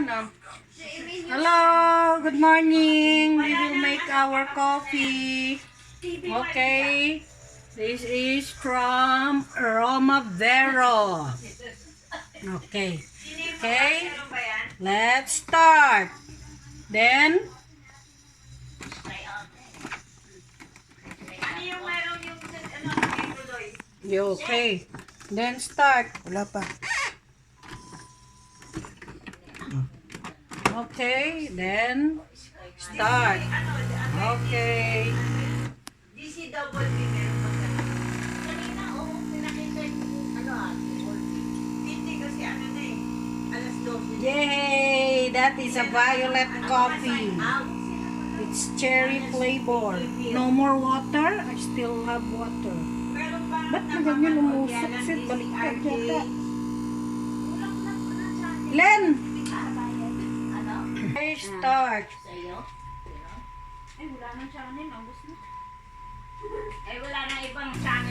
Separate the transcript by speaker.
Speaker 1: ano. Hello, good morning. We will make our coffee. Okay. This is from Roma Vero. Okay. Okay. Let's start. Then, okay. Then start.
Speaker 2: Wala pa.
Speaker 1: Okay, then start. Okay.
Speaker 3: DCWB meron pa ka. Kanina, pinakita yung hindi kasi na alas 12.
Speaker 1: Yay! That is a violet coffee. It's cherry flavor. No more water? I still have water. Ba't na ganyan umusok? Sit, baliktad yata. Len! Okay, start.
Speaker 3: Ay, wala nang channel. Ubus na. Ay, wala nang ibang channel.